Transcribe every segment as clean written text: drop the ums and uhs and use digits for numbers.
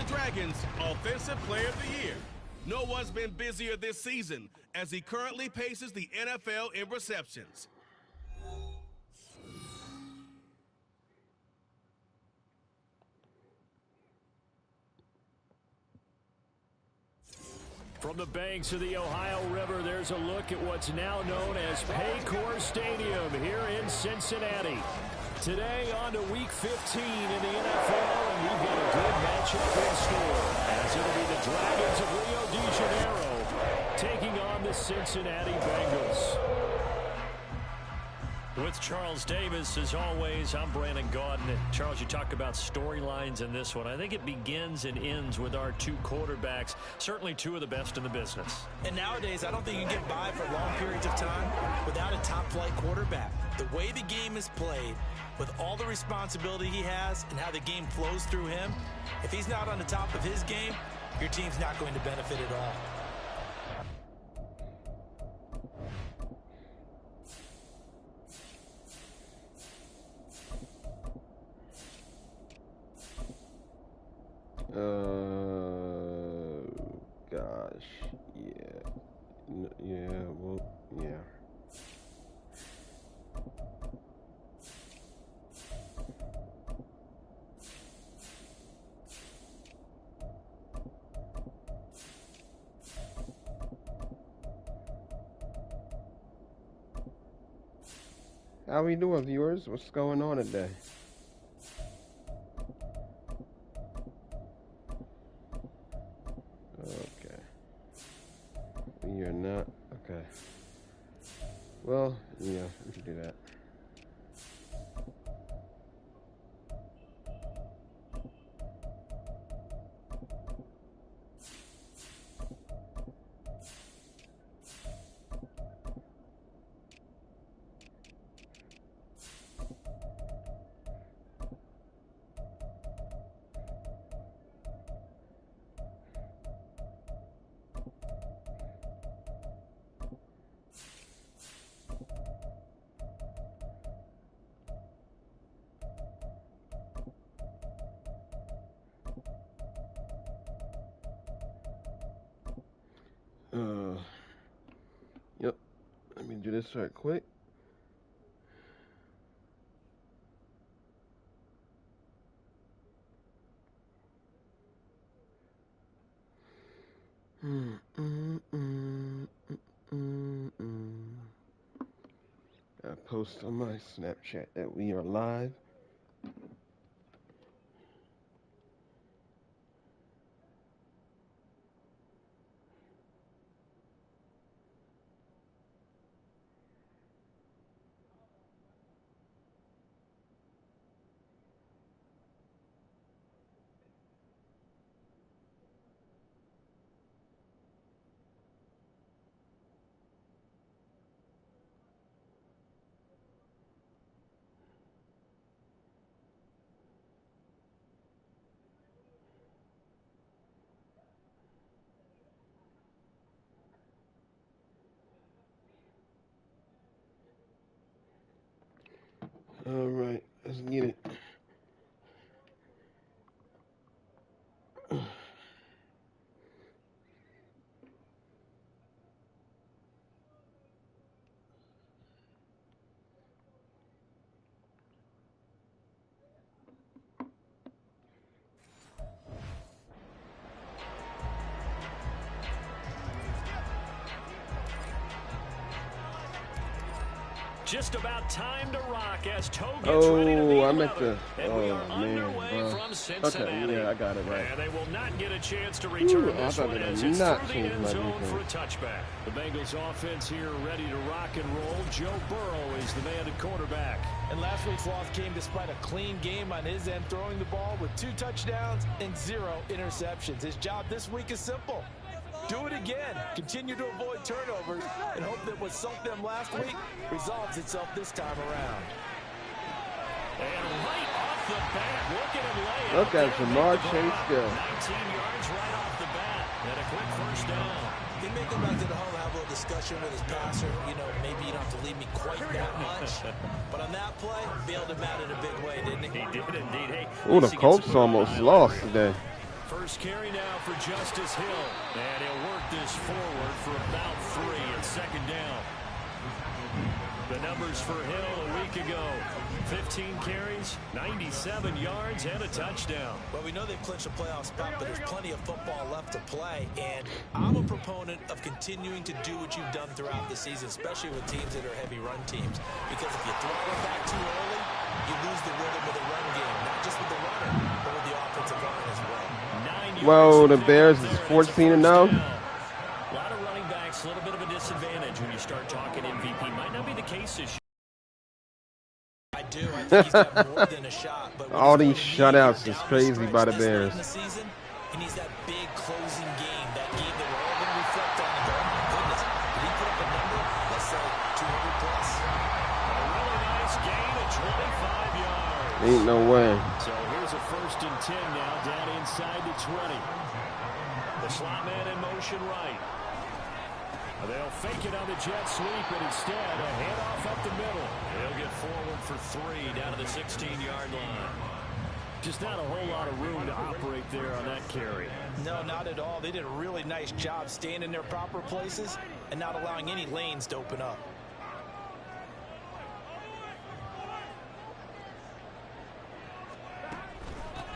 Dragons Offensive Player of the Year. No one's been busier this season as he currently paces the NFL in receptions. From the banks of the Ohio River, there's a look at what's now known as Paycor Stadium here in Cincinnati. Today on to Week 15 in the NFL, and we've got a good matchup in store, as it'll be the Dragons of Rio de Janeiro taking on the Cincinnati Bengals. With Charles Davis, as always, I'm Brandon Gaudin. Charles, you talk about storylines in this one. I think it begins and ends with our two quarterbacks, certainly two of the best in the business. And nowadays, I don't think you can get by for long periods of time without a top-flight quarterback. The way the game is played, with all the responsibility he has and how the game flows through him, if he's not on the top of his game, your team's not going to benefit at all. Gosh, yeah. How we doing, viewers? What's going on today? Okay. You're not? Okay. Well, yeah, we can do that. Yep. Let me do this right quick. I post on my Snapchat that we are live. All right, let's get it. Just about time to rock as Toe gets ready to be I meant to. and we are underway from Cincinnati. Okay, yeah, I got it right. And they will not get a chance to return this one as it's through the end zone for a defense. touchback. The Bengals offense here ready to rock and roll. Joe Burrow is the man at quarterback. And last week's loss came despite a clean game on his end, throwing the ball with 2 touchdowns and 0 interceptions. His job this week is simple. Do it again. Continue to avoid turnovers and hope that what sunk them last week resolves itself this time around. And right off the bat, look at him lay out. Look at Jamar Chase go. 19 yards right off the bat. And a quick first down. He may go back to the home and have a little discussion with his passer. You know, maybe you don't have to leave me quite that much. But on that play, bailed him out in a big way, didn't he? He did indeed. Hey, Oh, the Colts almost lost today. First carry now for Justice Hill. And he'll work this forward for about 3 at second down. The numbers for Hill a week ago. 15 carries, 97 yards, and a touchdown. Well, we know they've clinched a playoff spot, but there's plenty of football left to play. And I'm a proponent of continuing to do what you've done throughout the season, especially with teams that are heavy run teams. Because if you throw it back too early, you lose the rhythm of the run game, not just with the runner, but with the offensive line as well. Whoa, the Bears is 14-0. A lot of running backs, a little bit of a disadvantage when you start talking MVP. Might not be the case this year. I do. I think he's got more than a shot. But all these shutouts is crazy by the Bears. Season, he needs that big closing game, that game that we're all going to reflect on and go, oh my goodness, did he put up a number? Let's say 200 plus. A really nice gain of 25 yards. Ain't no way. So here's a 1st and 10 now, down inside the 20. The slot man in motion right. They'll fake it on the jet sweep, but instead a handoff up the middle. He'll get forward for 3 down to the 16-yard line. Just not a whole lot of room to operate there on that carry. No, not at all. They did a really nice job staying in their proper places and not allowing any lanes to open up.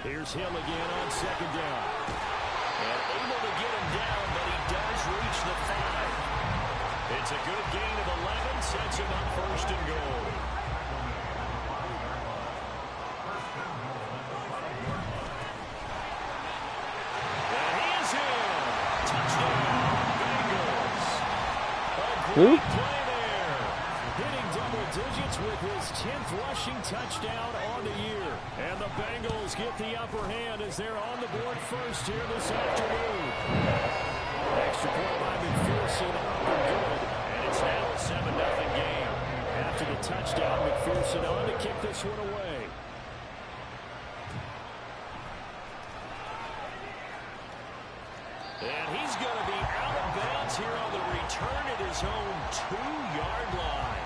Here's Hill again on 2nd down. And able to get him down, but he does reach the 5. It's a good gain of 11, sets him up 1st and goal. And he is in. Touchdown, Bengals. A great play there. Hitting double digits with his 10th rushing touchdown on the year. And the Bengals get the upper hand as they're on the board first here this afternoon. Extra point by McPherson, up and good. And it's now a 7-0 game. After the touchdown, McPherson on to kick this one away. And he's going to be out of bounds here on the return at his own 2-yard line.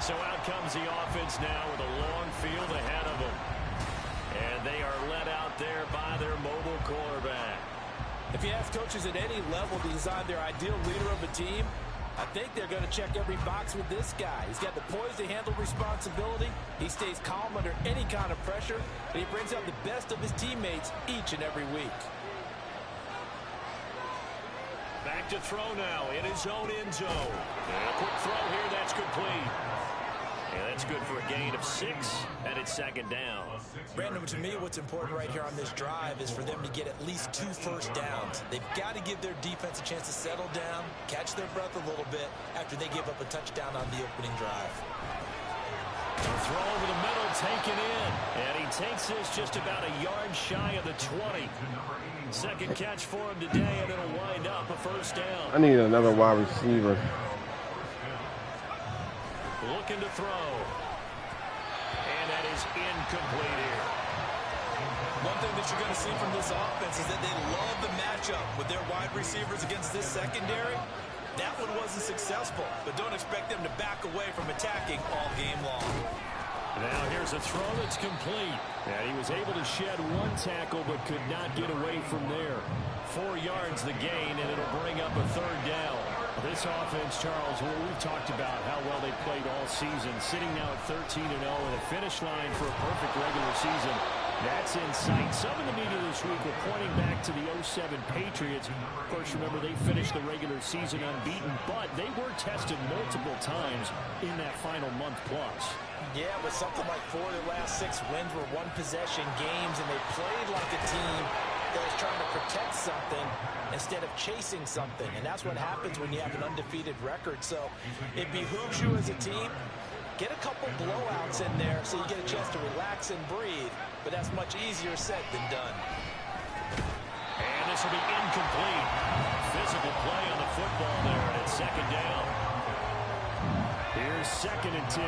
So out comes the offense now with a long field ahead of them. And they are led out there by their mobile quarterback. If you ask coaches at any level to design their ideal leader of a team, I think they're going to check every box with this guy. He's got the poise to handle responsibility. He stays calm under any kind of pressure, and he brings out the best of his teammates each and every week. Back to throw now in his own end zone. And a quick throw here, that's complete. And that's good for a gain of 6, and it's 2nd down. Brandon, to me, what's important right here on this drive is for them to get at least 2 first downs. They've got to give their defense a chance to settle down, catch their breath a little bit after they give up a touchdown on the opening drive. A throw over the middle, taken in. And he takes this just about a yard shy of the 20. 2nd catch for him today, and it'll wind up a 1st down. I need another wide receiver. Looking to throw. And that is incomplete here. One thing that you're going to see from this offense is that they love the matchup with their wide receivers against this secondary. That one wasn't successful, but don't expect them to back away from attacking all game long. Now here's a throw that's complete. And he was able to shed 1 tackle but could not get away from there. 4 yards the gain, and it'll bring up a 3rd down. This offense, Charles, well, we've talked about how well they played all season, sitting now at 13-0 and a finish line for a perfect regular season. That's in sight. Some in the media this week were pointing back to the 07 Patriots. Of course, remember, they finished the regular season unbeaten, but they were tested multiple times in that final month plus. Yeah, but something like 4 of their last 6 wins were one-possession games, and they played like a team that was trying to protect something instead of chasing something. And that's what happens when you have an undefeated record. So it behooves you as a team, get a couple blowouts in there so you get a chance to relax and breathe. But that's much easier said than done. And this will be incomplete. Physical play on the football there, and it's 2nd down. Here's 2nd and 10.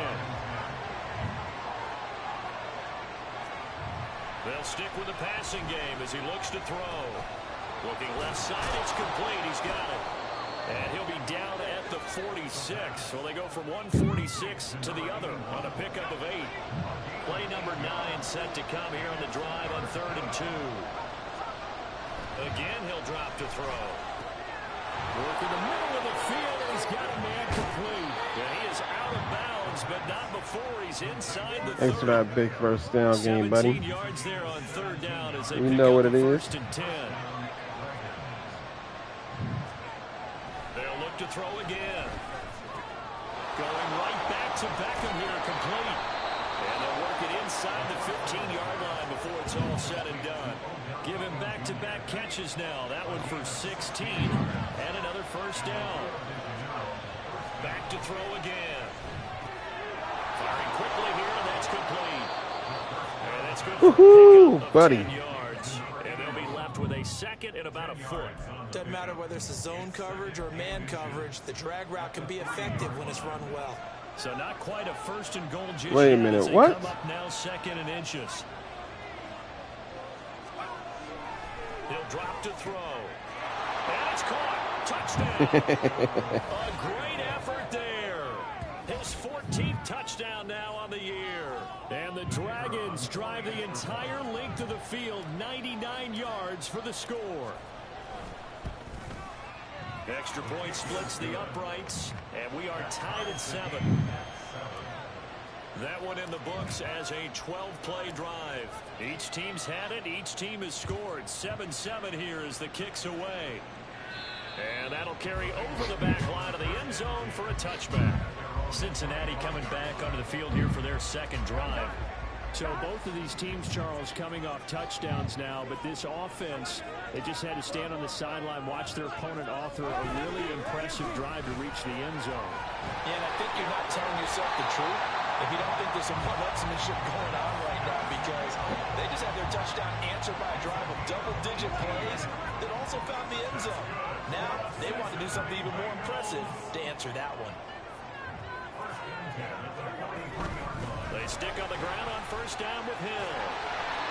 They'll stick with the passing game as he looks to throw. Looking left side, it's complete. He's got it. And he'll be down at the 46. So they go from 146 to the other on a pickup of 8. Play number 9 set to come here on the drive on 3rd and 2. Again, he'll drop to throw. Work in the middle of the field, and he's got a man complete. Yeah, he is out of bounds, but not before he's inside the 30. Thanks for that big first down game, buddy. 17 yards there on third down as they You pick know up what it the is. first and 10. They'll look to throw again. Going right back to Beckham here, complete. And they'll work it inside the 15-yard line before it's all said and done. Give him back-to-back catches now. That one for 16 and another first down. Back to throw again. Firing quickly here, and that's complete. And that's good for a pickup of buddy. 10 yards. And they'll be left with a second and about a foot. Doesn't matter whether it's a zone coverage or man coverage, the drag route can be effective when it's run well. So not quite a first and goal just Wait a yet minute, as they what? come up now second and inches. He'll drop to throw. And it's caught. Touchdown. A great effort there. His 14th touchdown now on the year. And the Dragons drive the entire length of the field, 99 yards for the score. Extra point splits the uprights, and we are tied at 7. That one in the books as a 12-play drive. Each team's had it. Each team has scored. 7-7 here as the kick's away. And that'll carry over the back line of the end zone for a touchback. Cincinnati coming back onto the field here for their second drive. So both of these teams, Charles, coming off touchdowns now, but this offense, they just had to stand on the sideline, watch their opponent author a really impressive drive to reach the end zone. Yeah, and I think you're not telling yourself the truth if you don't think there's some one-upsmanship going on right now, because they just had their touchdown answered by a drive of double-digit plays that also found the end zone. Now they want to do something even more impressive to answer that one. They stick on the ground on first down with Hill.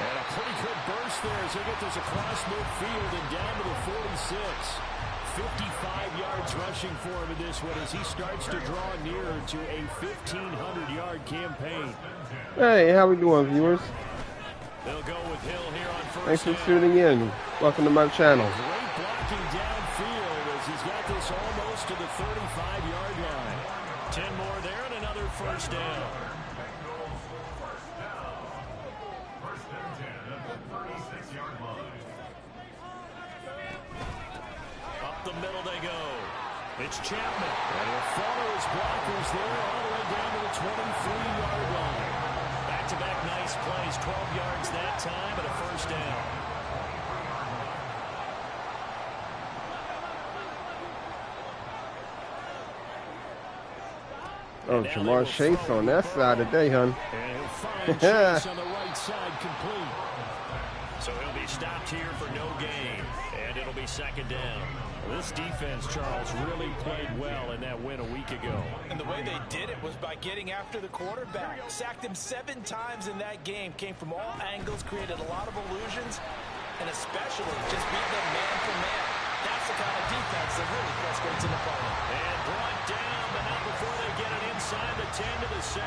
And a pretty good burst there as they get this across midfield and down to the 46. 55 yards rushing for him in this one as he starts to draw nearer to a 1,500-yard campaign. Hey, how we doing, viewers? They'll go with Hill here on first Thanks for down. tuning in. Welcome to my channel. Great blocking downfield as he's got this almost to the 35-yard line. 10 more there and another first down. Up the middle they go. It's Chapman. And he'll follow his blockers there all the way down to the 23-yard line. Back-to-back nice plays. 12 yards that time and a first down. Oh, Jamar Chase on that side today, hun. And he'll find Chase on the right side complete. So he'll be stopped here for no gain. And it'll be second down. This defense, Charles, really played well in that win a week ago. And the way they did it was by getting after the quarterback. Sacked him 7 times in that game. Came from all angles, created a lot of illusions, and especially just beating them man for man. That's the kind of defense that really frustrates an opponent. And brought down, but not before they get it inside the 10 to the 7.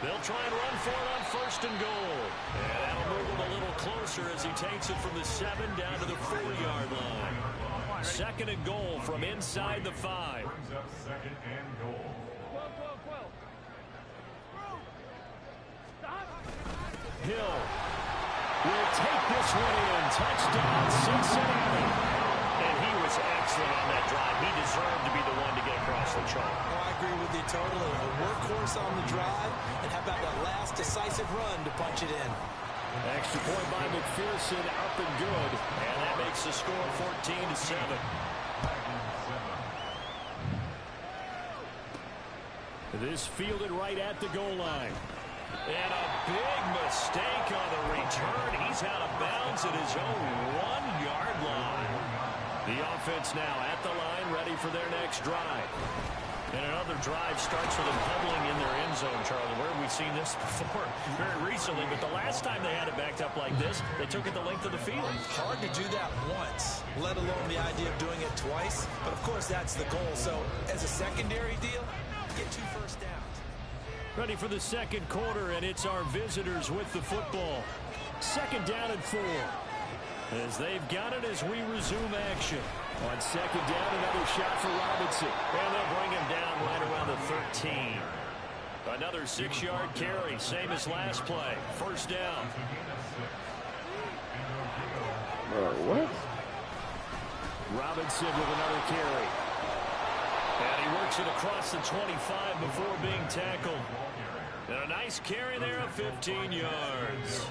They'll try and run for it on first and goal. And that'll move him a little closer as he takes it from the 7 down to the 4-yard line. Second and goal from inside the 5. Second and goal. Hill will take this one in. Touchdown, Cincinnati. And he was excellent on that drive. He deserved to be the one to get across the chalk. Oh, I agree with you totally. A workhorse on the drive, and how about that last decisive run to punch it in? Extra point by McPherson, up and good. And that makes the score 14-7. This fielded right at the goal line. And a big mistake on the return. He's out of bounds at his own 1-yard line. The offense now at the line, ready for their next drive. And another drive starts with them huddling in their end zone, Charlie. Where have we seen this before? Very recently, but the last time they had it backed up like this, they took it the length of the field. Hard to do that once, let alone the idea of doing it twice. But, of course, that's the goal. So, as a secondary deal, get 2 first downs. Ready for the second quarter, and it's our visitors with the football. Second down and 4. As they've got it as we resume action. On second down, another shot for Robinson. And they'll bring him down right around the 13. Another 6-yard carry, same as last play. First down. What? Robinson with another carry. And he works it across the 25 before being tackled. And a nice carry there of 15 yards.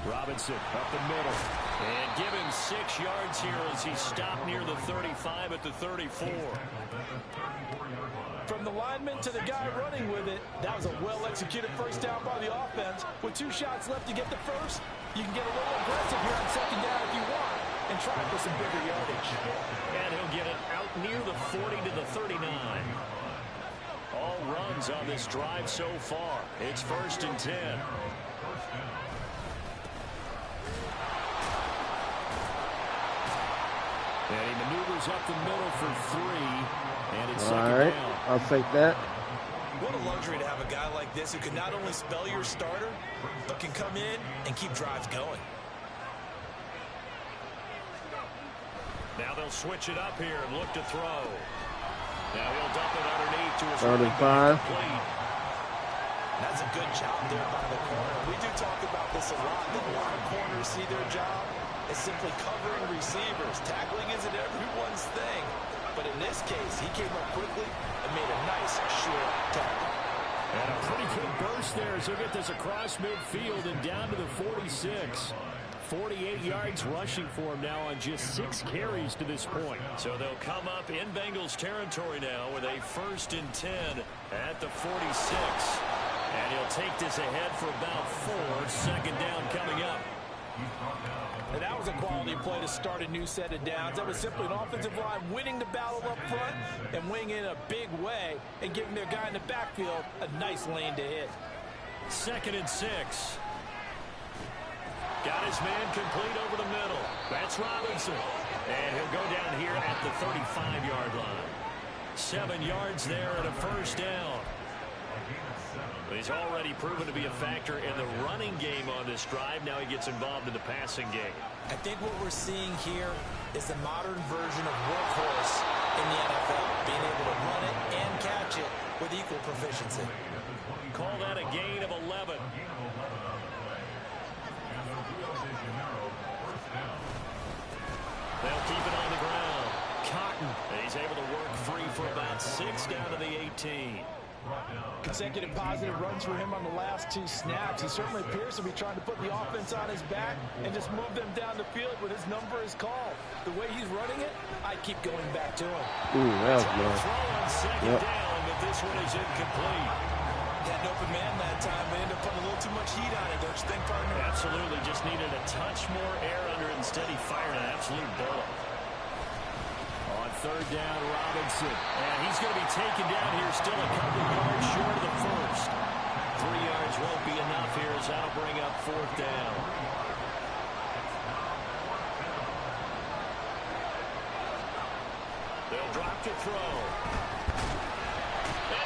Robinson up the middle. And give him 6 yards here as he stopped near the 35 at the 34. From the lineman to the guy running with it, that was a well-executed first down by the offense. With 2 shots left to get the first, you can get a little aggressive here on second down if you want and try for some bigger yardage. And he'll get it out near the 40 to the 39. All runs on this drive so far. It's first and 10. And he maneuvers up the middle for 3. And it's second down. I'll take that. What a luxury to have a guy like this who can not only spell your starter, but can come in and keep drives going. Now they'll switch it up here and look to throw. Now he'll dump it underneath to his 35. That's a good job there by the corner. We do talk about this a lot. That a lot of corners see their job as simply covering receivers. Tackling isn't everyone's thing. But in this case, he came up quickly and made a nice short tackle. And a pretty good burst there as he'll get this across midfield and down to the 46. 48 yards rushing for him now on just 6 carries to this point. So they'll come up in Bengals territory now with a first and 10 at the 46. And he'll take this ahead for about 4. Second down coming up. And that was a quality play to start a new set of downs. That was simply an offensive line winning the battle up front and winning in a big way and giving their guy in the backfield a nice lane to hit. Second and 6. Got his man complete over the middle. That's Robinson. And he'll go down here at the 35-yard line. 7 yards there and a first down. He's already proven to be a factor in the running game on this drive. Now he gets involved in the passing game. I think what we're seeing here is the modern version of workhorse in the NFL, being able to run it and catch it with equal proficiency. Call that a gain of 11. They'll keep it on the ground. Cotton, and he's able to work free for about 6 down to the 18. Consecutive positive runs for him on the last 2 snaps. He certainly appears to be trying to put the offense on his back and just move them down the field when his number is called. The way he's running it, I keep going back to him. Ooh, that was nice. Throw on second down, but this one is incomplete. Had an open man that time, but ended up putting a little too much heat on it, don't you think, partner? Absolutely, just needed a touch more air under it. Instead, he fired an absolute bullet. On third down, Robinson. And he's going to be taken down here, still a couple yards short of the first. 3 yards won't be enough here as that'll bring up fourth down. They'll drop to throw.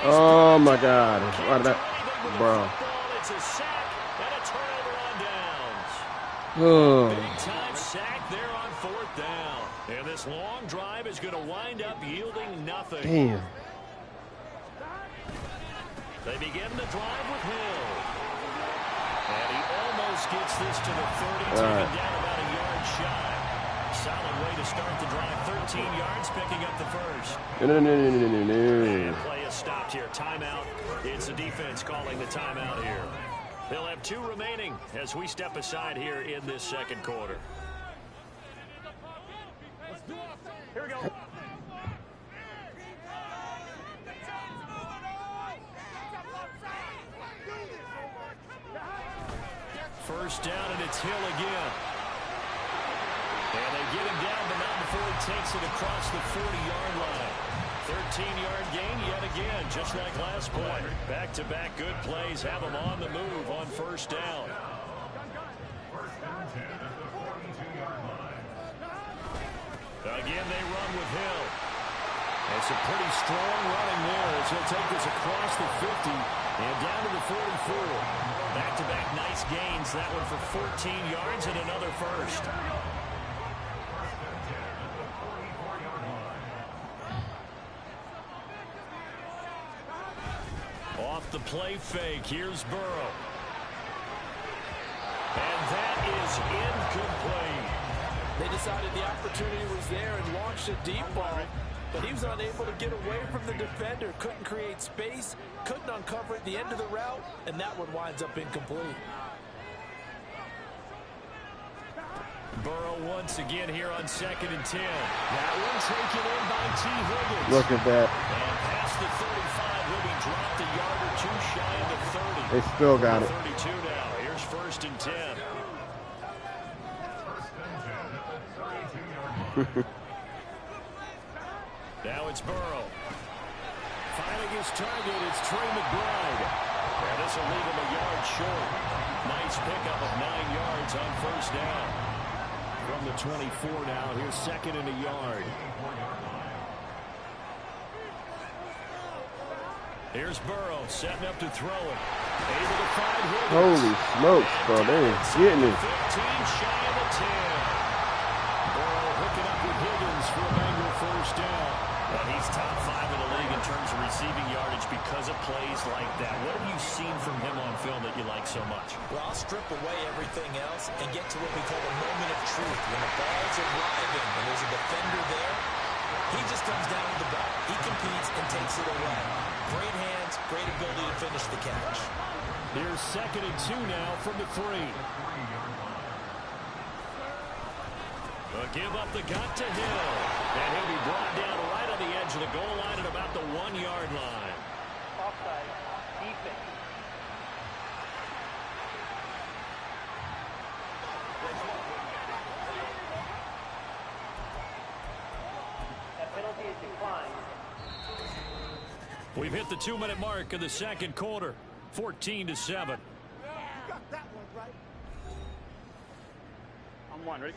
Oh, my God. What that, bro. It's a sack and a turnover on downs. Oh. Big time sack there on fourth down. And this long drive is going to wind up yielding nothing. Damn. They begin the drive with Hill. And he almost gets this to the 30, taken down about a yard shy. Solid way to start the drive. 13 yards, picking up the first. No. And play is stopped here. Timeout. It's the defense calling the timeout here. They'll have 2 remaining as we step aside here in this second quarter. Here we go. First down, and it's Hill again. And they get him down, but not before he takes it across the 40-yard line. 13-yard gain yet again, just like last play. Back-to-back good plays have him on the move on first down. Again, they run with Hill. And some pretty strong running there as he'll take this across the 50 and down to the 44. Back-to-back nice gains. That one for 14 yards and another first. Off the play fake, here's Burrow. And that is incomplete. They decided the opportunity was there and launched a deep ball, but he was unable to get away from the defender. Couldn't create space, couldn't uncover at the end of the route, and that one winds up incomplete. Burrow once again here on 2nd and 10. That one taken in by T. Higgins. Look at that. And past the 35, he'll be dropped a yard or two shy of the 30. They still got it. 32 now. Here's 1st and 10. Now it's Burrow. Finding his target, it's Trey McBride. And this will leave him a yard short. Nice pickup of 9 yards on 1st down. From the 24 now, here's 2nd and a yard. Here's Burrow setting up to throw it. Able to find Higgins. Holy smokes, bro. They ain't getting it. 15 shy of the 10. Burrow hooking up with Higgins for a Bengal 1st down. And he's top 5 in the league in terms of receiving yardage because of plays like that. What have you seen from him on film that you like so much? Well, I'll strip away everything else and get to what we call the moment of truth. When the ball's arriving and there's a defender there, he just comes down with the ball. He competes and takes it away. Great hands, great ability to finish the catch. Here's 2nd and 2 now from the 3. A give up the gut to Hill. And he'll be brought down right on the edge of the goal line at about the 1-yard line. Offside. Defense. That penalty is declined. We've hit the 2-minute mark of the 2nd quarter. 14-7. You got that one right. On 1, ready?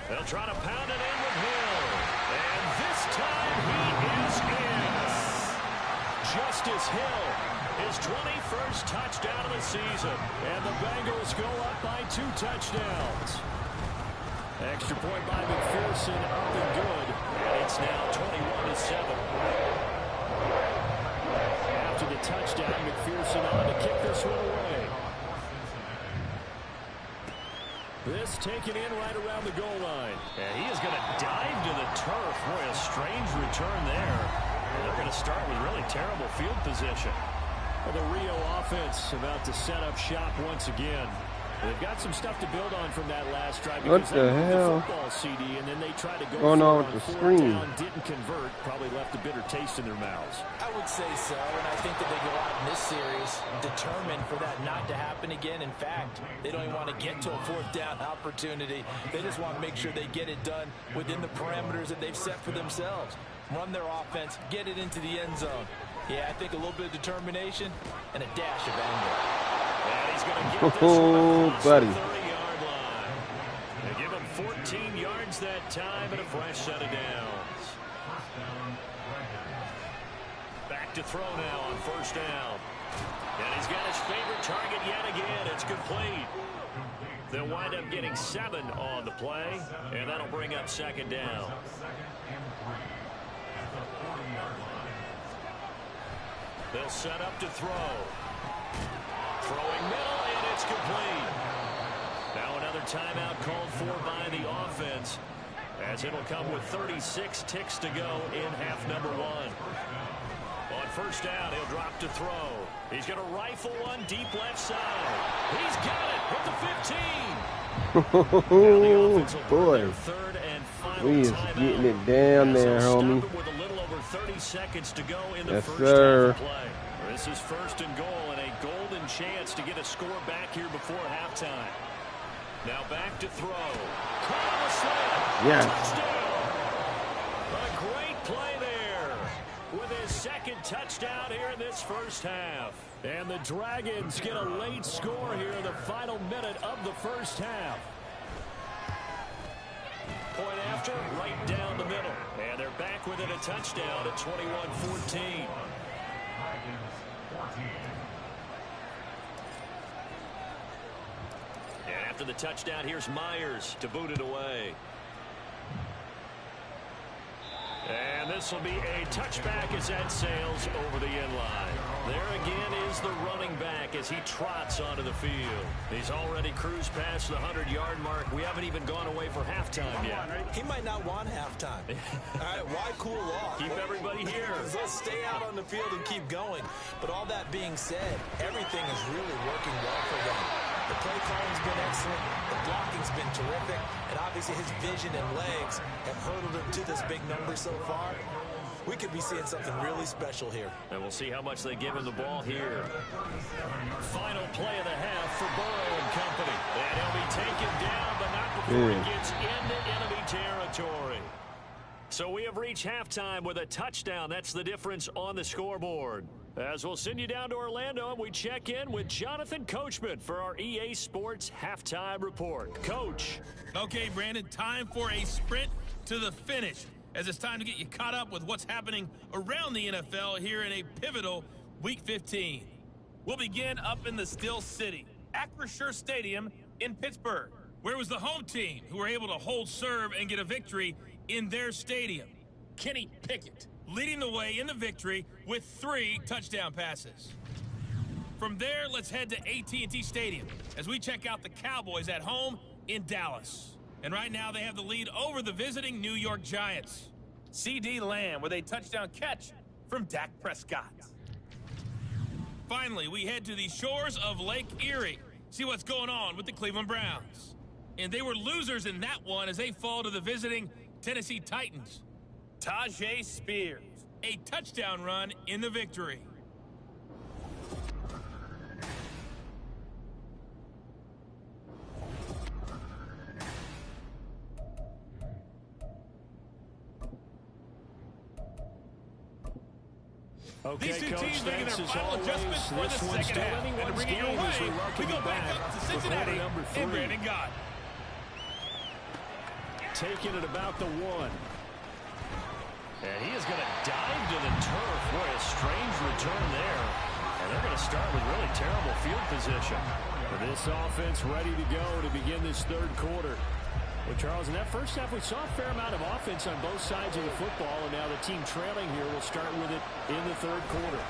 They'll try to pound it in with Hill. And this time he is in. Justice Hill, his 21st touchdown of the season. And the Bengals go up by 2 touchdowns. Extra point by McPherson, up and good. And it's now 21-7. After the touchdown, McPherson on to kick this one away. This taken in right around the goal line. And he is going to dive to the turf. Boy, a strange return there. And they're going to start with really terrible field position. Well, the Rio offense about to set up shop once again. They've got some stuff to build on from that last drive. What the hell? The football CD, and then they tried to go going on with on the 4th screen? down, didn't convert, probably left a bitter taste in their mouths. I would say so, and I think that they go out in this series determined for that not to happen again. In fact, they don't even want to get to a 4th down opportunity. They just want to make sure they get it done within the parameters that they've set for themselves. Run their offense, get it into the end zone. Yeah, I think a little bit of determination and a dash of anger. And he's going to get this one across buddy. the 30-yard line. They give him 14 yards that time and a fresh set of downs. Back to throw now on 1st down. And he's got his favorite target yet again. It's complete. They'll wind up getting 7 on the play, and that'll bring up 2nd down. They'll set up to throw. Throwing middle, and it's complete. Now another timeout called for by the offense, as it'll come with 36 ticks to go in half number 1. On 1st down, he'll drop to throw. He's going to rifle one deep left side. He's got it at the 15. Oh, boy. 3rd and final We is timeout. getting it down there, homie. With a little over 30 seconds to go in the Yes, first sir. half of play. This is 1st and goal and a golden chance to get a score back here before halftime. Now back to throw. Caught on the slant. Yes. Touchdown. A great play there. with his second touchdown here in this first half. And the Dragons get a late score here in the final minute of the first half. Point after, right down the middle. And they're back within a touchdown at 21-14. And after the touchdown, here's Myers to boot it away. And this will be a touchback as that sails over the end line. There again is the running back as he trots onto the field. He's already cruised past the 100-yard mark. We haven't even gone away for halftime yet. He might not want halftime. All right, why cool off? Keep everybody here. Let's stay out on the field and keep going. But all that being said, everything is really working well for them. The play calling's been excellent. The blocking's been terrific. And obviously his vision and legs have hurdled him to this big number so far. We could be seeing something really special here. And we'll see how much they give him the ball here. Final play of the half for Burrow and company. And he'll be taken down, but not before he gets into enemy territory. So we have reached halftime with a touchdown. That's the difference on the scoreboard. As we'll send you down to Orlando, and we check in with Jonathan Coachman for our EA Sports Halftime Report. Coach. Okay, Brandon, time for a sprint to the finish, as it's time to get you caught up with what's happening around the NFL here in a pivotal Week 15. We'll begin up in the Steel City, Acrisure Stadium in Pittsburgh. Where was the home team who were able to hold serve and get a victory in their stadium? Kenny Pickett leading the way in the victory with 3 touchdown passes. From there, let's head to AT&T Stadium as we check out the Cowboys at home in Dallas. And right now they have the lead over the visiting New York Giants. C.D. Lamb with a touchdown catch from Dak Prescott. Finally, we head to the shores of Lake Erie. See what's going on with the Cleveland Browns. And they were losers in that one as they fall to the visiting Tennessee Titans. Tajay Spears, a touchdown run in the victory. Okay, These two Coach, teams making their final always, adjustments for the second half. And to bring it your way, we go back up to Cincinnati and Brandon Gott. Taking it about the 1. And he is going to dive to the turf. Boy, a strange return there. And they're going to start with really terrible field position. For this offense ready to go to begin this third quarter. Well, Charles, in that first half, we saw a fair amount of offense on both sides of the football, and now the team trailing here will start with it in the third quarter.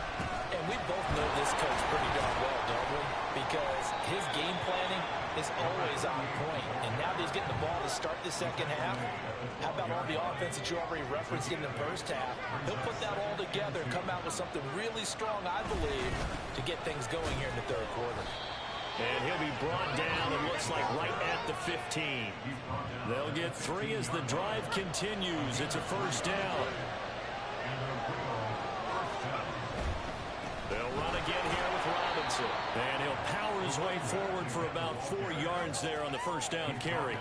And we both know this coach pretty darn well, don't we? Because his game planning is always on point. And now that he's getting the ball to start the second half, how about all the offense that you already referenced in the first half? He'll put that all together and come out with something really strong, I believe, to get things going here in the third quarter. And he'll be brought down, it looks like, right at the 15. They'll get 3 as the drive continues. It's a first down. They'll run again here with Robinson. And he'll power his way forward for about 4 yards there on the first down carry.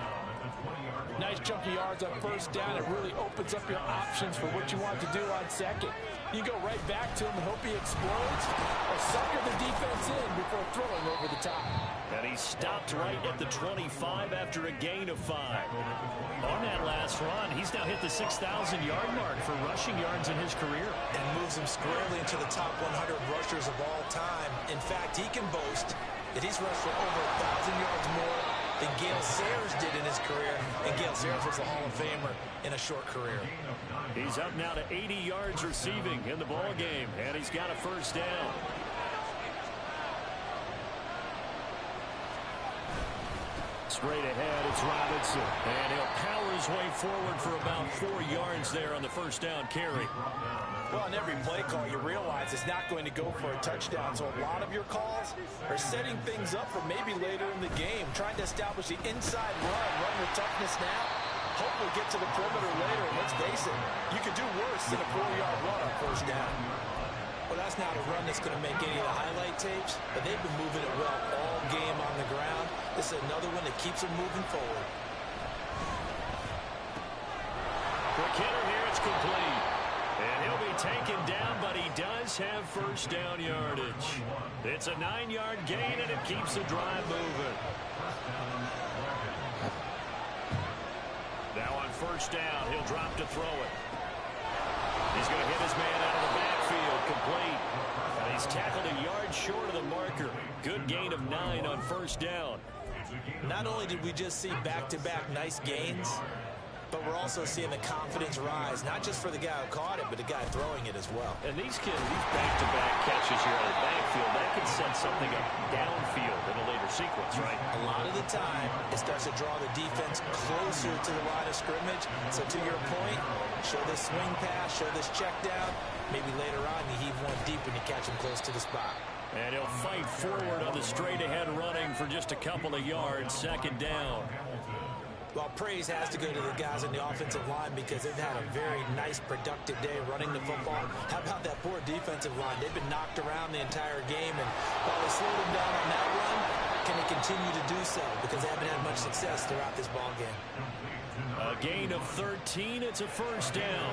Nice chunky yards on first down. It really opens up your options for what you want to do on second. You go right back to him and hope he explodes, or sucker the defense in before throwing over the top. And he stopped right at the 25 after a gain of 5. On that last run, he's now hit the 6,000-yard mark for rushing yards in his career. And moves him squarely into the top 100 rushers of all time. In fact, he can boast that he's rushed for over 1,000 yards more than Gale Sayers did in his career. And Gale Sayers was a Hall of Famer in a short career. He's up now to 80 yards receiving in the ball game, and he's got a first down. Straight ahead, it's Robinson, and he'll power his way forward for about 4 yards there on the first down carry. Well, on every play call, you realize it's not going to go for a touchdown, so a lot of your calls are setting things up for maybe later in the game, trying to establish the inside run with toughness now, hopefully get to the perimeter later, and let's face it, you could do worse than a 4-yard run on first down. Well, that's not a run that's going to make any of the highlight tapes, but they've been moving it well all game on the ground. This is another one that keeps them moving forward. Quick hitter here, it's complete. And he'll be taken down Bucks have first down yardage. It's a 9-yard gain, and it keeps the drive moving. Now on first down, he'll drop to throw it. He's going to hit his man out of the backfield, complete. And he's tackled a yard short of the marker. Good gain of 9 on first down. Not only did we just see back-to-back nice gains, but we're also seeing the confidence rise, not just for the guy who caught it, but the guy throwing it as well. And these back-to-back catches here out of the backfield, that can set something up downfield in a later sequence, right? A lot of the time, it starts to draw the defense closer to the line of scrimmage. So to your point, show this swing pass, show this check down. Maybe later on, you heave one deep when you catch him close to the spot. And he'll fight forward on the straight-ahead running for just a couple of yards, second down. Well, praise has to go to the guys on the offensive line because they've had a very nice, productive day running the football. How about that poor defensive line? They've been knocked around the entire game, and while they slowed them down on that run, can they continue to do so? Because they haven't had much success throughout this ball game. A gain of 13. It's a first down.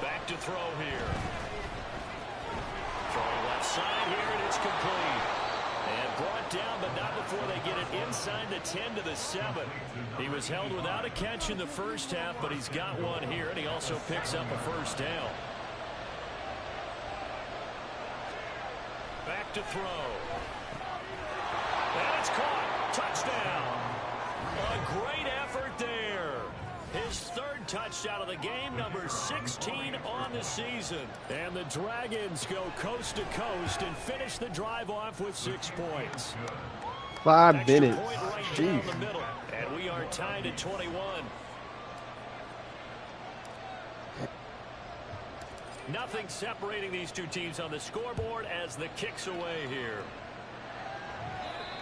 Back to throw here. Throwing left side here, and it's complete. And brought down, but not before they get it inside the 10 to the 7. He was held without a catch in the first half, but he's got one here, and he also picks up a first down. Back to throw. And it's caught. Touchdown. A great effort there. His third touchdown of the game, number 16 on the season. And the Dragons go coast to coast and finish the drive off with 6 points. 5 minutes. Right Jeez. down the middle, and we are tied at 21. Nothing separating these two teams on the scoreboard as the kick's away here.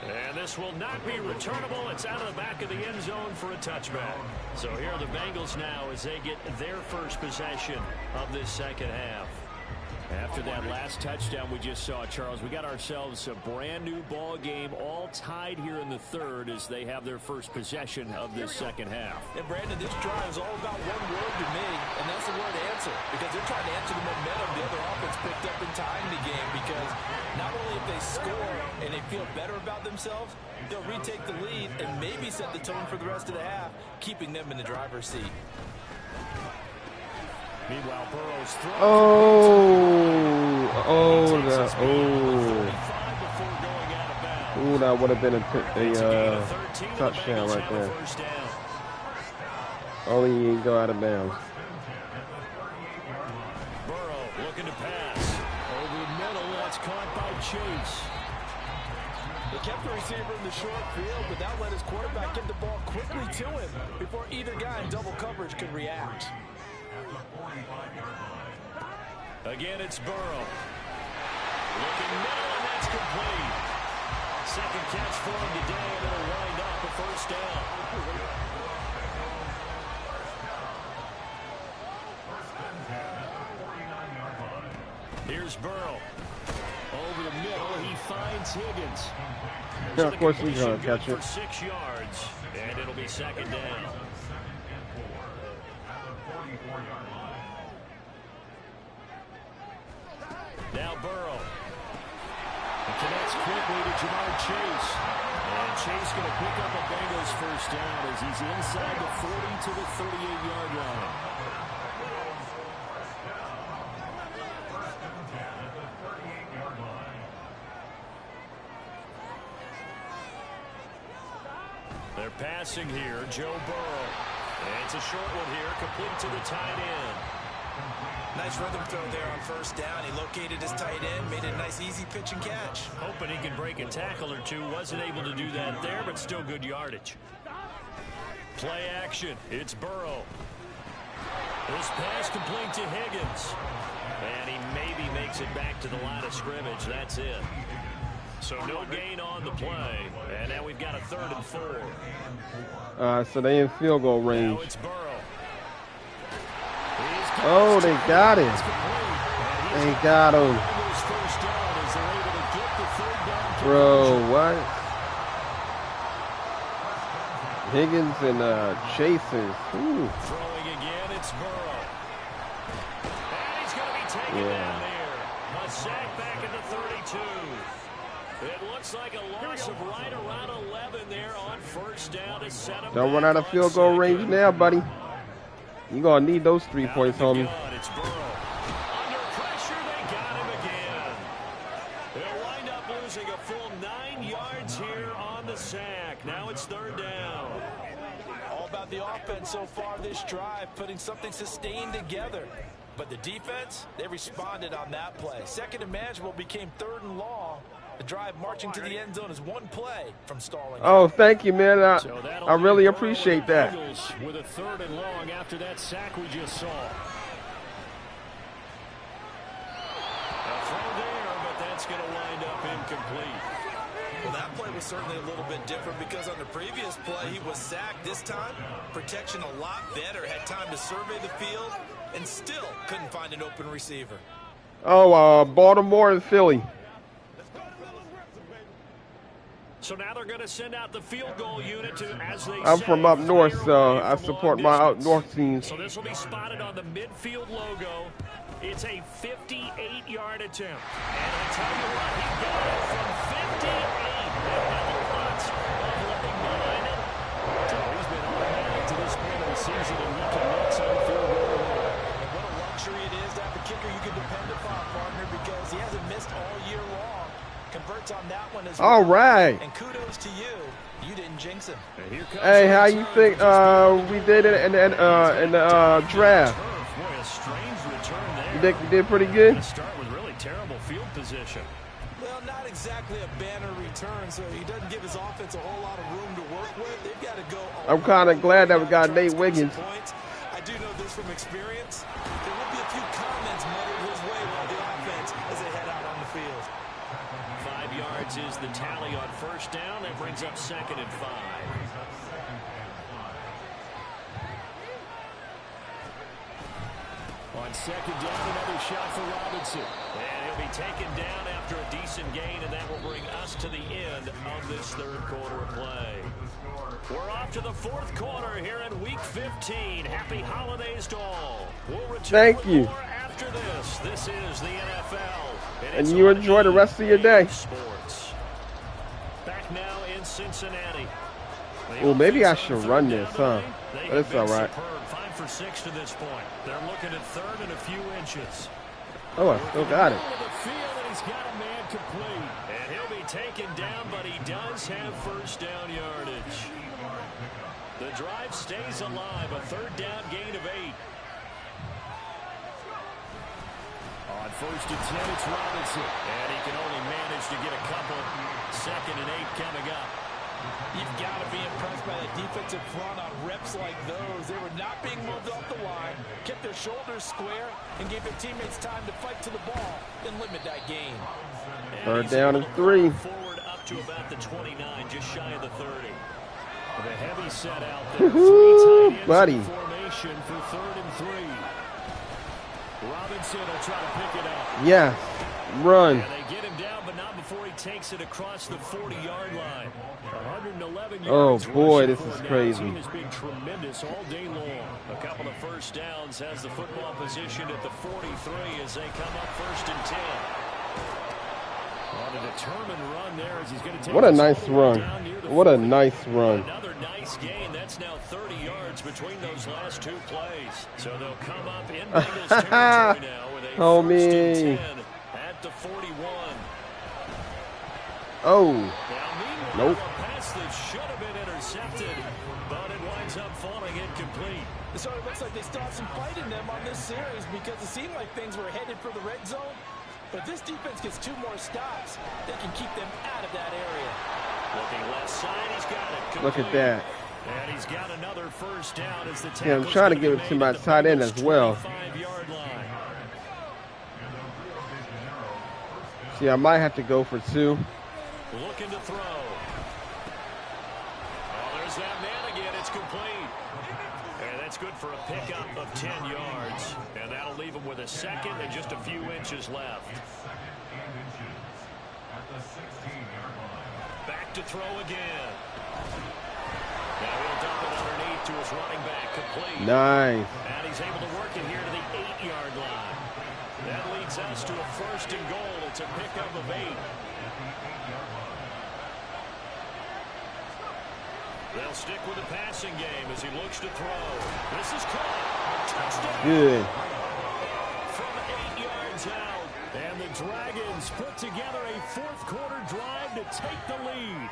And this will not be returnable. It's out of the back of the end zone for a touchback. So here are the Bengals now as they get their first possession of this second half. After that last touchdown we just saw, Charles, we got ourselves a brand new ball game, all tied here in the third as they have their first possession of this second half. And Brandon, this drive is all about one word to me, and that's the word answer. Because they're trying to answer the momentum the other offense picked up in tying the game. Because not only if they score and they feel better about themselves, they'll retake the lead and maybe set the tone for the rest of the half, keeping them in the driver's seat. Meanwhile, Burrow's throw. That would have been a touchdown right there. Only he didn't go out of bounds. Burrow looking to pass. Over the middle, that's caught by Chase. They kept the receiver in the short field, but that let his quarterback get the ball quickly to him before either guy in double coverage could react. Again, it's Burrow. Looking middle, and that's complete. Second catch for him today, and it'll wind up a first down. Here's Burrow. Over the middle, he finds Higgins. Yeah, of course he's going to catch it. For 6 yards, and it'll be second down. Now Burrow. He connects quickly to Jamar Chase. And Chase going to pick up a Bengals first down as he's inside the 40 to the 38-yard line. They're passing here, Joe Burrow. And it's a short one here, complete to the tight end. Nice rhythm throw there on first down. He located his tight end, made it a nice easy pitch and catch. Hoping he can break a tackle or two. Wasn't able to do that there, but still good yardage. Play action. It's Burrow. This pass complete to Higgins. And he maybe makes it back to the line of scrimmage. That's it. So no gain on the play. And now we've got a 3rd and 4. So they in field goal range. Now it's Burrow. Oh, they got him. They got him. Bro, what? Higgins and Chasers. Throwing again, it's it's Burrow. And he's going to be taken down here. A sack back at the 32. It looks like a loss of right around 11 there on first down to set him. Don't run out of field goal range now, buddy. You're going to need those 3 points, homie. It's Burrow. Under pressure, they got him again. They'll wind up losing a full 9 yards here on the sack. Now it's third down. All about the offense so far this drive, putting something sustained together. But the defense, they responded on that play. Second and manageable became third and long. The drive marching to the end zone is one play from stalling. Oh, thank you, man. I really appreciate that. With a third and long after that sack we just saw. A throw there, but that's going to wind up incomplete. Well, that play was certainly a little bit different because on the previous play he was sacked. This time, protection a lot better. Had time to survey the field and still couldn't find an open receiver. Oh, Baltimore and Philly. So now they're going to send out the field goal unit as they I'm from up north, so I support my out north teams. So this will be spotted on the midfield logo. It's a 58-yard attempt. And I tell you what, he got it from 58. They have a lot of living behind it. So he's been automatic to this point of the season, and he can make some field goal. And what a luxury it is to have a kicker you can depend upon, partner, because he hasn't missed all year long. Converts on that one as well. All right. And kudos to you. You didn't jinx him. Hey, how you think we did it in the draft? Boy, a strange return there. You think we did pretty good? Start with really terrible field position. Well, not exactly a banner return, so he doesn't give his offense a whole lot of room to work with. They've got to go. I'm kind of glad that we got Nate Wiggins. I do know this from experience. There will be a few comments muttered his way by the offense as they head out on the field. 5 yards is the tally on first down. That brings up second and 5. On second down, another shot for Robinson. And he'll be taken down after a decent gain, and that will bring us to the end of this third quarter of play. We're off to the fourth quarter here in Week 15. Happy holidays to all. We'll return Thank you. more after this. This is the NFL. And you enjoy the rest of your day. Sports. Back now in Cincinnati. Well, maybe I should run this, huh? But it's all right. 5 for 6 to this point. They're looking at third and a few inches. Oh, I still got it. He's got a man complete. And he'll be taken down, but he does have first down yardage. The drive stays alive. A third down gain of 8. On first and 10, it's Robinson. And he can only manage to get a couple. Second and 8 coming up. You've got to be impressed by that defensive front on reps like those. They were not being moved off the line, kept their shoulders square, and gave their teammates time to fight to the ball and limit that gain. Third down and 3. Forward up to about the 29, just shy of the 30. The heavy set out there. Woohoo, buddy. Formation for third and 3. Robinson will try to pick it up. Yes. Run. And they get him down, but not before he takes it across the 40-yard line. 111 yards. Oh, boy, this is crazy. He has been tremendous all day long. A couple of first downs, has the football position at the 43 as they come up first and 10. On a determined run there as he's going to take. What a nice run. What a nice run. Another nice gain. That's now 30 yards between those last two plays. So they'll come up in Bengals territory now with a first and 10 at the 41. Oh. Nope. A pass that should have been intercepted, but it winds up falling incomplete. So it looks like they still have some fight in them on this series because it seemed like things were headed for the red zone. But this defense gets 2 more stops. They can keep them out of that area. Looking left side, he's got it. Complete. Look at that. And he's got another first down as the Yeah, I'm trying to give it to my tight end as well. See, I might have to go for 2. Looking to throw. Oh, there's that man again. It's complete. And that's good for a pickup of 10 yards. And that'll leave him with a second and just a few inches left. Back to throw again. Now he'll dump it underneath to his running back, complete. Nice. And he's able to work it here to the 8-yard line. That leads us to a 1st and goal. It's a pickup of 8. They'll stick with the passing game as he looks to throw. This is caught. Touchdown. Good. From 8 yards out. And the Dragons put together a 4th quarter drive to take the lead.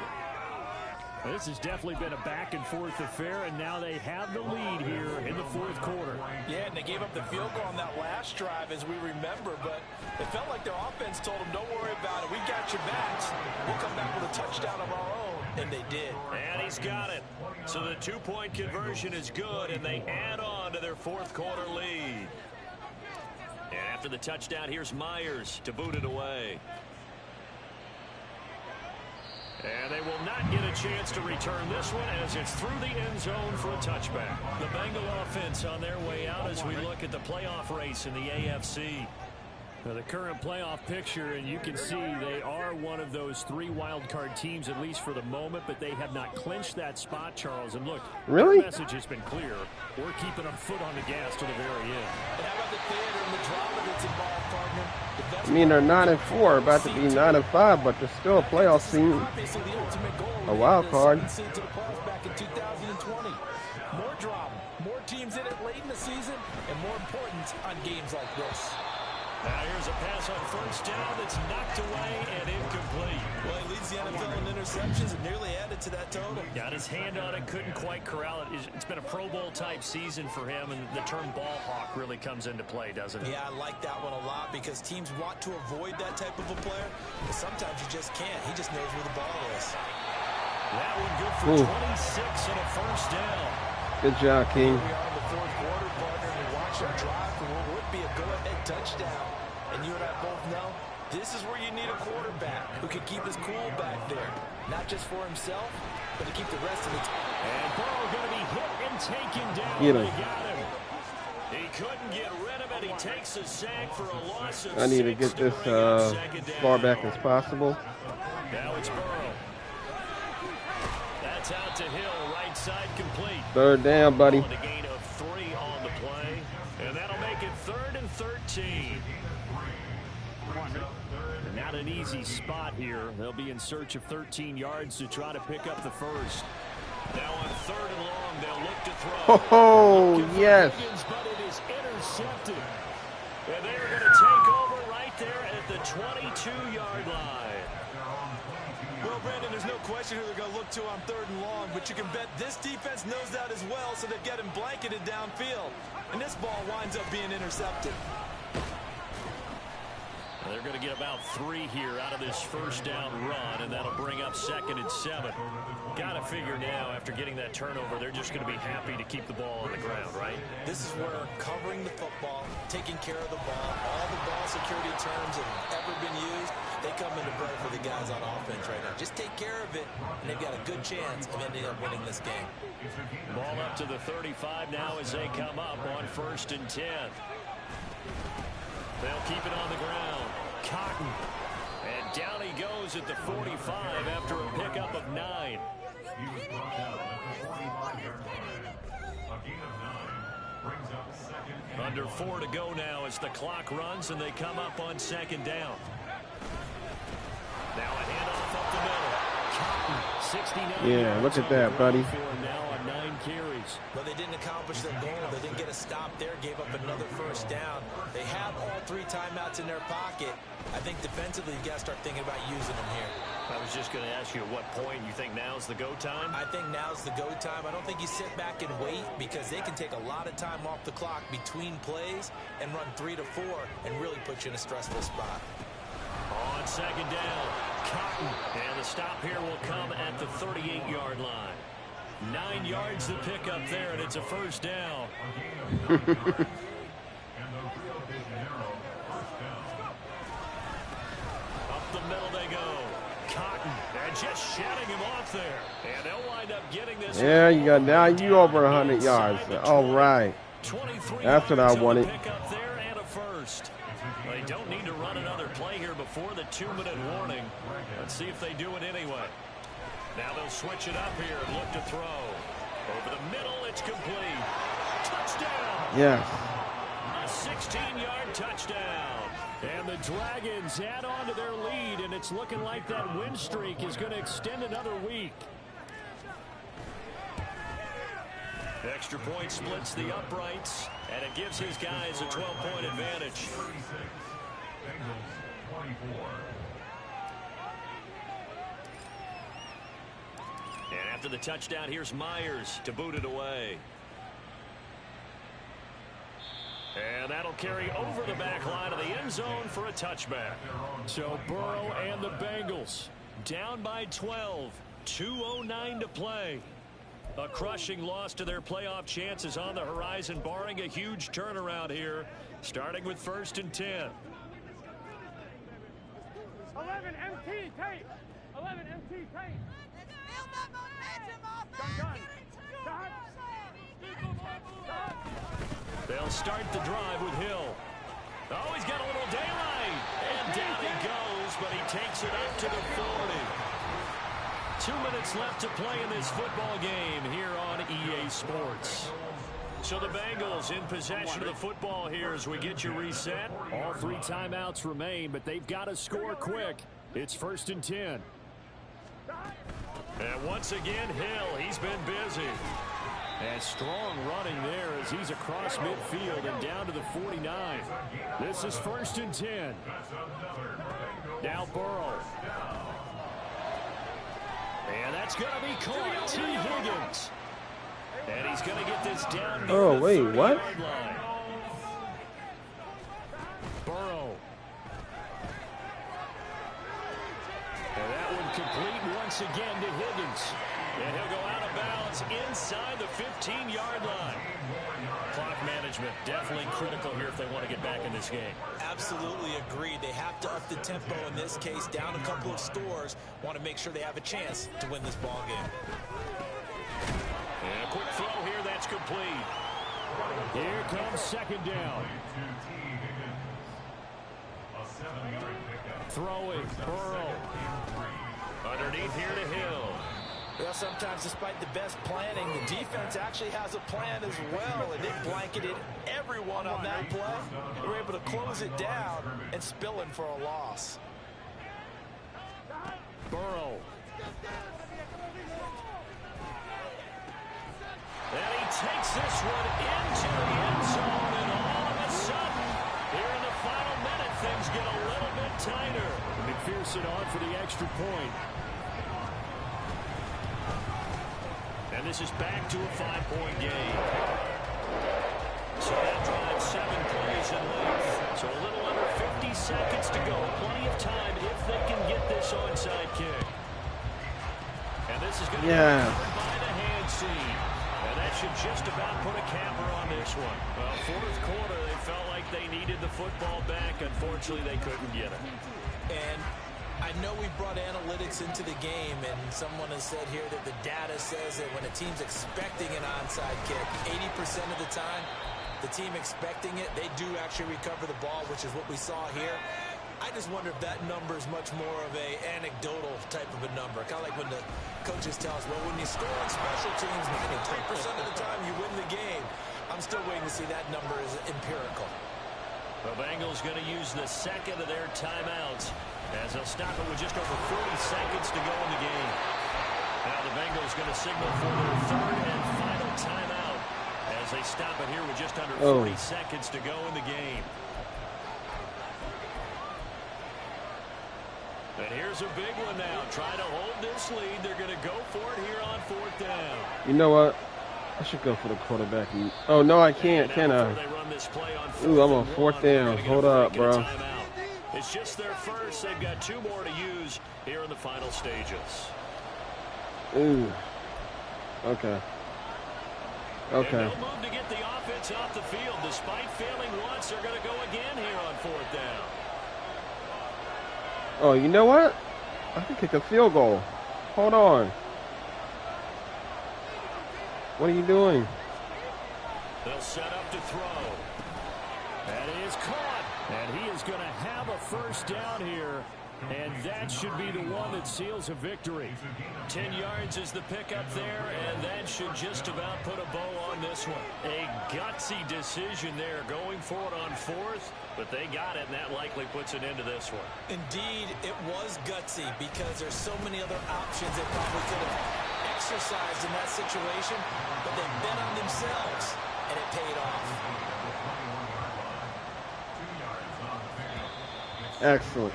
This has definitely been a back-and-forth affair, and now they have the lead here in the 4th quarter. Yeah, and they gave up the field goal on that last drive, as we remember, but it felt like their offense told them, don't worry about it. We got your backs. We'll come back with a touchdown of our own, and they did. And he's got it. So the 2-point conversion is good, and they add on to their 4th quarter lead. And after the touchdown, here's Myers to boot it away. And they will not get a chance to return this one as it's through the end zone for a touchback. The Bengal offense on their way out as we look at the playoff race in the AFC. Now the current playoff picture, and you can see they are one of those 3 wild-card teams, at least for the moment, but they have not clinched that spot, Charles. And look, really? The message has been clear. We're keeping our foot on the gas to the very end. And how about the theater and the drama that's involved, partner? I mean, they're 9-4, about to be 9-5, but they're still a playoff team. A wild card. Back in 2020. More drama, more teams in it late in the season, and more importance on games like this. Now here's a pass on 1st down that's knocked away and incomplete. Well, he leads the NFL in interceptions and nearly added to that total. Got his hand on it, couldn't quite corral it. It's been a Pro Bowl type season for him, and the term ball hawk really comes into play, doesn't it? Yeah, I like that one a lot because teams want to avoid that type of a player, but sometimes you just can't. He just knows where the ball is. That one good for 26 and a 1st down. Good job, King. We are in the 4th quarter, partner, and watch him drive for what would be a go-ahead touchdown. And you and I both know this is where you need a quarterback who can keep his cool back there. Not just for himself, but to keep the rest of the team. And Burrow going to be hit and taken down. Get him. They got him. He couldn't get rid of it. He takes a sack for a loss of 6. I need to get this far back as possible. Now it's Burrow. That's out to Hill, right side complete. 3rd down, buddy. A gain of 3 on the play, and that'll make it 3rd and 13. Not an easy spot here. They'll be in search of 13 yards to try to pick up the 1st. Now on 3rd and long, they'll look to throw. Oh, yes. But it is intercepted. And they are going to take over right there at the 22-yard line. Well, Brandon, there's no question who they're going to look to on 3rd and long, but you can bet this defense knows that as well, so they're getting blanketed downfield. And this ball winds up being intercepted. They're going to get about 3 here out of this 1st down run, and that'll bring up 2nd and 7. Got to figure now, after getting that turnover, they're just going to be happy to keep the ball on the ground, right? This is where covering the football, taking care of the ball, all the ball security terms that have ever been used, they come into play for the guys on offense right now. Just take care of it, and they've got a good chance of ending up winning this game. Ball up to the 35 now as they come up on 1st and 10. They'll keep it on the ground. Cotton. And down he goes at the 45 after a pickup of 9. Under 4 to go now as the clock runs and they come up on 2nd down. Now a handoff up the middle. Cotton, 69. Yeah, look at that, buddy. Now on 9 carries. But they didn't accomplish their goal. They didn't get a stop there, gave up another 1st down. They have all 3 timeouts in their pocket. I think defensively, you got to start thinking about using them here. I was just going to ask you at what point you think now's the go time? I think now's the go time. I don't think you sit back and wait because they can take a lot of time off the clock between plays and run 3 to 4 and really put you in a stressful spot. On 2nd down, Cotton. And the stop here will come at the 38-yard line. 9 yards to pick up there, and it's a 1st down. Up the middle they go. Cotton, and just shutting him off there. And they'll wind up getting this. Yeah, you got now you over 100 yards. All right. That's what I wanted. Pick up there and a 1st. They don't need to run another play here before the 2-minute warning. Let's see if they do it anyway. Now they'll switch it up here and look to throw. Over the middle, it's complete. Touchdown. Yes. A 16-yard touchdown. And the Dragons add on to their lead, and it's looking like that win streak is going to extend another week. Extra point splits the uprights, and it gives his guys a 12-point advantage. 36. Bengals 24. And after the touchdown, here's Myers to boot it away. And that'll carry over the back line of the end zone for a touchback. So Burrow and the Bengals down by 12. 2:09 to play. A crushing loss to their playoff chances on the horizon, barring a huge turnaround here, starting with 1st and 10. 11 MT tape. 11 MT tape. Build that momentum off They'll start the drive with Hill. Oh, he's got a little daylight. And down he goes, but he takes it up to the 40. 2 minutes left to play in this football game here on EA Sports. So the Bengals in possession of the football here as we get you reset. All 3 timeouts remain, but they've got to score quick. It's 1st and 10. And once again, Hill, he's been busy. And strong running there as he's across midfield and down to the 49. This is 1st and 10. Now Burrow. And that's going to be caught. T. Higgins. And he's going to get this down near the 30-yard line. Burrow. And that one complete once again to Higgins. And he'll go out of bounds inside the 15-yard line. Clock management definitely critical here if they want to get back in this game. Absolutely agreed. They have to up the tempo in this case, down a couple of scores. Want to make sure they have a chance to win this ball game. And a quick throw here, that's complete. Here comes 2nd down. Throwing, Burrow. Underneath here to Hill. Well, sometimes despite the best planning, the defense actually has a plan as well, and it blanketed everyone on that play. They were able to close it down and spill in for a loss. Burrow. And he takes this one into the end zone, and all of a sudden, here in the final minute, things get a little bit tighter. McPherson on for the extra point. And this is back to a 5-point game. So that drives 7 plays in length. So a little under 50 seconds to go. Plenty of time if they can get this onside kick. And this is going to be covered by the hand seam. And that should just about put a capper on this one. Well, 4th quarter, they felt like they needed the football back. Unfortunately, they couldn't get it. And I know we brought analytics into the game, and someone has said here that the data says that when a team's expecting an onside kick, 80% of the time, the team expecting it, they do actually recover the ball, which is what we saw here. I just wonder if that number is much more of a anecdotal type of a number. Kind of like when the coaches tell us, well, when you score on special teams, 93% of the time you win the game. I'm still waiting to see that number is empirical. The Bengals going to use the 2nd of their timeouts as they'll stop it with just over 40 seconds to go in the game. Now the Bengals going to signal for their 3rd and final timeout as they stop it here with just under 40 seconds to go in the game. And here's a big one now. Trying to hold this lead. They're going to go for it here on 4th down. You know what? I should go for the quarterback. Oh, no, I can't, can I? Ooh, I'm on 4th down. Hold up, bro. It's just their first. They've got 2 more to use here in the final stages. Ooh. Okay. Okay. And they'll move to get the offense off the field. Despite failing once, they're going to go again here on 4th down. Oh, you know what? I can kick a field goal. Hold on. What are you doing? They'll set up to throw. That is caught. And he is going to have a 1st down here And that should be the one that seals a victory. 10 yards is the pickup there, and that should just about put a bow on this one. A gutsy decision there going for it on fourth, but they got it, and that likely puts an end to this one. Indeed, it was gutsy because there's so many other options they probably could have exercised in that situation, but they bet on themselves, and it paid off. Excellent.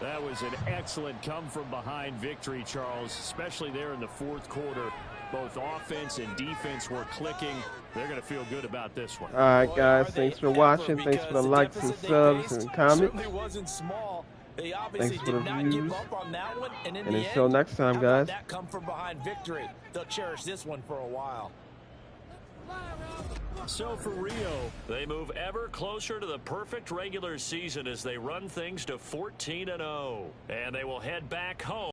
That was an excellent come-from-behind victory, Charles, especially there in the fourth quarter. Both offense and defense were clicking. They're going to feel good about this one. All right, guys. Thanks for watching. Thanks for the likes and subs and comments. Thanks for the views. And until next time, guys. That come-from-behind victory. They'll cherish this one for a while. So for Rio, they move ever closer to the perfect regular season as they run things to 14-0. And they will head back home.